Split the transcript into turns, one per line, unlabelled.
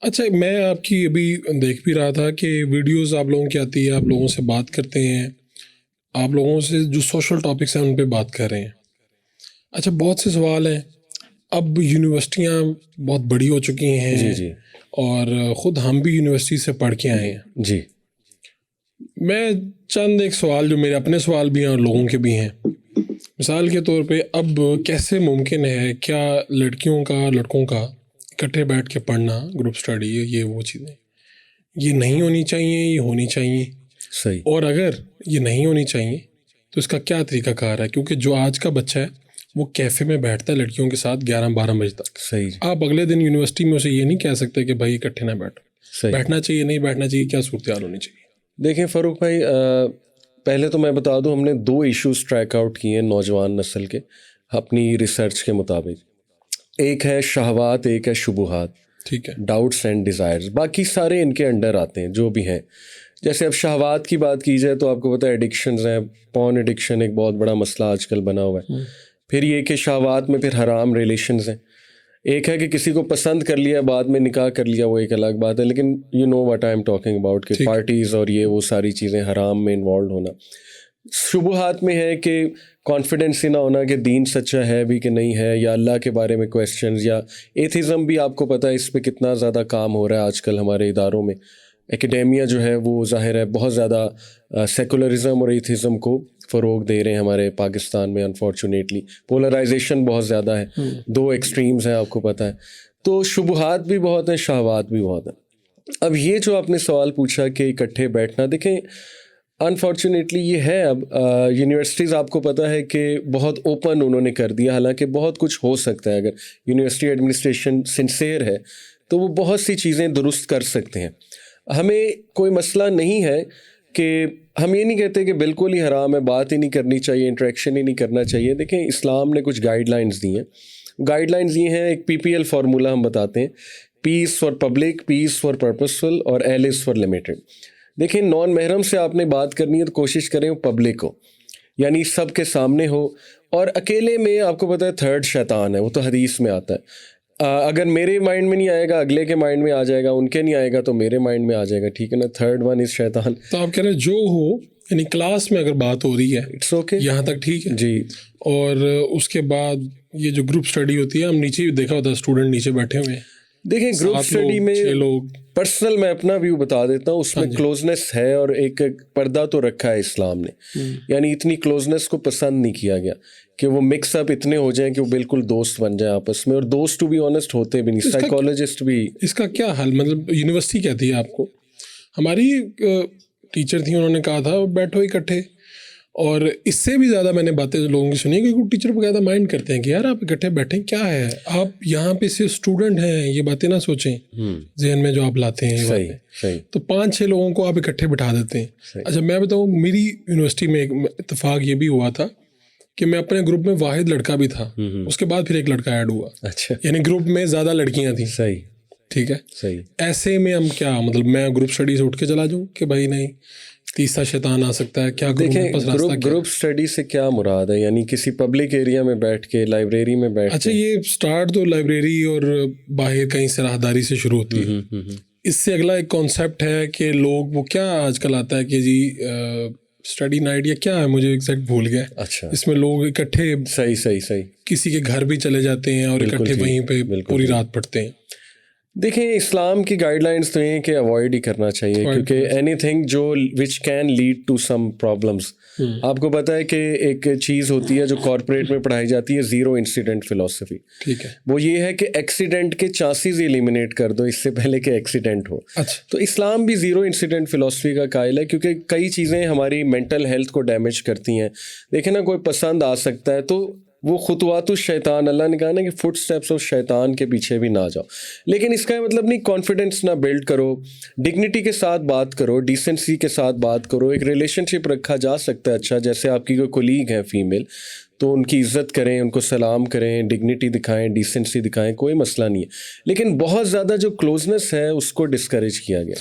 اچھا، میں آپ کی ابھی دیکھ بھی رہا تھا کہ ویڈیوز آپ لوگوں کی آتی ہے، آپ لوگوں سے بات کرتے ہیں، آپ لوگوں سے جو سوشل ٹاپکس ہیں ان پہ بات کر رہے ہیں. اچھا، بہت سے سوال ہیں. اب یونیورسٹیاں بہت بڑی ہو چکی ہیں.
جی جی.
اور خود ہم بھی یونیورسٹی سے پڑھ کے آئے ہیں.
جی.
میں چند ایک سوال جو میرے اپنے سوال بھی ہیں اور لوگوں کے بھی ہیں. مثال کے طور پہ اب کیسے ممکن ہے، کیا لڑکیوں کا لڑکوں کا اکٹھے بیٹھ کے پڑھنا، گروپ اسٹڈی، یہ وہ چیزیں یہ نہیں ہونی چاہیے، یہ ہونی چاہیے؟
صحیح.
اور اگر یہ نہیں ہونی چاہیے تو اس کا کیا طریقہ کار ہے؟ کیونکہ جو آج کا بچہ ہے وہ کیفے میں بیٹھتا ہے لڑکیوں کے ساتھ 11-12 بجے تک.
صحیح.
آپ اگلے دن یونیورسٹی میں اسے یہ نہیں کہہ سکتے کہ بھائی اکٹھے نہ بیٹھو.
صحیح.
بیٹھنا چاہیے، نہیں بیٹھنا چاہیے، کیا صورتحال ہونی چاہیے؟
دیکھیں فاروق بھائی، پہلے تو میں بتا دوں ہم نے 2 ایشوز ٹریک آؤٹ کیے ہیں نوجوان نسل کے اپنی ریسرچ کے مطابق. ایک ہے شہوات، ایک ہے شبہات.
ٹھیک ہے.
ڈاؤٹس اینڈ ڈیزائرز، باقی سارے ان کے انڈر آتے ہیں جو بھی ہیں. جیسے اب شہوات کی بات کی جائے تو آپ کو پتہ ہے ایڈکشنز ہیں. پورن ایڈکشن ایک بہت بڑا مسئلہ آج کل بنا ہوا ہے. پھر یہ کہ شہوات میں پھر حرام ریلیشنز ہیں. ایک ہے کہ کسی کو پسند کر لیا، بعد میں نکاح کر لیا، وہ ایک الگ بات ہے، لیکن you know what I am talking about, کہ پارٹیز اور یہ وہ ساری چیزیں، حرام میں انوالوڈ ہونا. شبہات میں ہے کہ کانفیڈنس ہی نہ ہونا کہ دین سچا ہے بھی کہ نہیں ہے، یا اللہ کے بارے میں کویسچنز، یا ایتھزم بھی آپ کو پتہ ہے اس پہ کتنا زیادہ کام ہو رہا ہے آج کل ہمارے اداروں میں. ایکڈیمیا جو ہے وہ ظاہر ہے بہت زیادہ سیکولرزم اور ایتھزم کو فروغ دے رہے ہیں ہمارے پاکستان میں. انفارچونیٹلی پولرائزیشن بہت زیادہ ہے، 2 ایکسٹریمز ہیں آپ کو پتہ ہے. تو شبہات بھی بہت ہیں، شہوات بھی بہت ہیں. اب یہ جو آپ نے سوال پوچھا کہ اکٹھے بیٹھنا، دیکھیں انفارچونیٹلی یہ ہے اب یونیورسٹیز آپ کو پتہ ہے کہ بہت اوپن انہوں نے کر دیا. حالانکہ بہت کچھ ہو سکتا ہے، اگر یونیورسٹی ایڈمنسٹریشن سنسیئر ہے تو وہ بہت سی چیزیں درست کر سکتے ہیں. ہمیں کوئی مسئلہ نہیں ہے کہ ہم یہ نہیں کہتے کہ بالکل ہی حرام ہے، بات ہی نہیں کرنی چاہیے، انٹریکشن ہی نہیں کرنا چاہیے. دیکھیں اسلام نے کچھ گائیڈ لائنز دی ہیں. گائیڈ لائنز یہ ہیں، ایک PPL فارمولہ ہم بتاتے ہیں: پیس فار پبلک، پیس فار پرپسفل، اور ایل از فار لمیٹڈ. دیکھیں نان محرم سے آپ نے بات کرنی ہے تو کوشش کریں وہ پبلک ہو، یعنی سب کے سامنے ہو. اور اکیلے میں آپ کو پتہ ہے تھرڈ شیطان ہے، وہ تو حدیث میں آتا ہے. اگر میرے مائنڈ میں نہیں آئے گا اگلے کے مائنڈ میں آ جائے گا، ان کے نہیں آئے گا تو میرے مائنڈ میں آ جائے گا. ٹھیک ہے نا؟ تھرڈ ون از شیطان.
تو آپ کہہ رہے ہیں جو ہو، یعنی کلاس میں اگر بات ہو رہی ہے
اٹس اوکے،
یہاں تک ٹھیک ہے
جی.
اور اس کے بعد یہ جو گروپ اسٹڈی ہوتی ہے، ہم نیچے بھی دیکھا ہوتا ہے اسٹوڈنٹ نیچے بیٹھے ہوئے ہیں.
دیکھیں گروپ اسٹڈی میں
6 لوگ،
پرسنل میں اپنا ویو بتا دیتا ہوں، اس میں کلوزنس ہے اور ایک پردہ تو رکھا ہے اسلام نے. یعنی اتنی کلوزنس کو پسند نہیں کیا گیا کہ وہ مکس اپ اتنے ہو جائیں کہ وہ بالکل دوست بن جائیں آپس میں. اور دوست ٹو بی آنیسٹ ہوتے بھی نہیں، سائیکالوجسٹ بھی.
اس کا کیا حل؟ مطلب یونیورسٹی کہتی ہے آپ کو، ہماری ٹیچر تھیں، انہوں نے کہا تھا بیٹھو اکٹھے. اور اس سے بھی زیادہ میں نے باتیں لوگوں کی سنی کہ ٹیچر باقاعدہ مائنڈ کرتے ہیں کہ یار آپ اکٹھے بیٹھیں، کیا ہے آپ یہاں پہ صرف اسٹوڈنٹ ہیں، یہ باتیں نہ سوچیں ذہن میں جو آپ لاتے ہیں.
صحیح.
تو 5-6 لوگوں کو آپ اکٹھے بٹھا دیتے ہیں. اچھا میں بتاؤں، میری یونیورسٹی میں ایک اتفاق یہ بھی ہوا تھا کہ میں اپنے گروپ میں واحد لڑکا بھی تھا، اس کے بعد پھر ایک لڑکا ایڈ ہوا.
اچھا،
یعنی گروپ میں زیادہ لڑکیاں تھیں.
صحیح.
ٹھیک ہے.
صحیح.
ایسے میں ہم کیا، مطلب میں گروپ اسٹڈی سے اٹھ کے چلا جاؤں کہ بھائی نہیں، تیسرا شیطان آ سکتا ہے؟ کیا
دیکھیں گروپ اسٹڈی سے کیا مراد ہے؟ یعنی کسی پبلک ایریا میں بیٹھ کے، لائبریری میں بیٹھ کے.
اچھا یہ اسٹارٹ تو لائبریری اور باہر کہیں سے راہداری سے شروع ہوتی ہے. اس سے اگلا ایک کانسیپٹ ہے کہ لوگ وہ کیا آج کل آتا ہے کہ جی اسٹڈی نائٹ یا کیا ہے، مجھے ایگزیکٹ بھول گیا.
اچھا.
اس میں لوگ اکٹھے
صحیح
کسی کے گھر بھی چلے جاتے ہیں اور اکٹھے وہیں پہ پوری رات پڑھتے ہیں.
دیکھیں اسلام کی گائیڈ لائنس تو یہ کہ اوائڈ ہی کرنا چاہیے، کیونکہ اینی تھنگ جو which can lead to some problems. آپ کو پتہ ہے کہ ایک چیز ہوتی ہے جو کارپوریٹ میں پڑھائی جاتی ہے، زیرو انسیڈنٹ فلاسفی.
ٹھیک ہے.
وہ یہ ہے کہ ایکسیڈنٹ کے چانسز ایلیمنیٹ کر دو اس سے پہلے کہ ایکسیڈنٹ ہو.
اچھا.
تو اسلام بھی زیرو انسیڈنٹ فلاسفی کا قائل ہے، کیونکہ کئی چیزیں ہماری مینٹل ہیلتھ کو ڈیمیج کرتی ہیں. دیکھیں نا، کوئی پسند آ سکتا ہے تو وہ خطوات الشیطان، اللہ نے کہا نا کہ فٹ اسٹیپس آف شیطان کے پیچھے بھی نہ جاؤ. لیکن اس کا مطلب نہیں کانفیڈنس نہ بلڈ کرو، ڈگنیٹی کے ساتھ بات کرو، ڈیسنسی کے ساتھ بات کرو. ایک ریلیشن شپ رکھا جا سکتا ہے. اچھا جیسے آپ کی کوئی کولیگ ہیں فیمیل، تو ان کی عزت کریں، ان کو سلام کریں، ڈگنیٹی دکھائیں، ڈیسنسی دکھائیں، کوئی مسئلہ نہیں ہے. لیکن بہت زیادہ جو کلوزنس ہے اس کو ڈسکریج کیا گیا.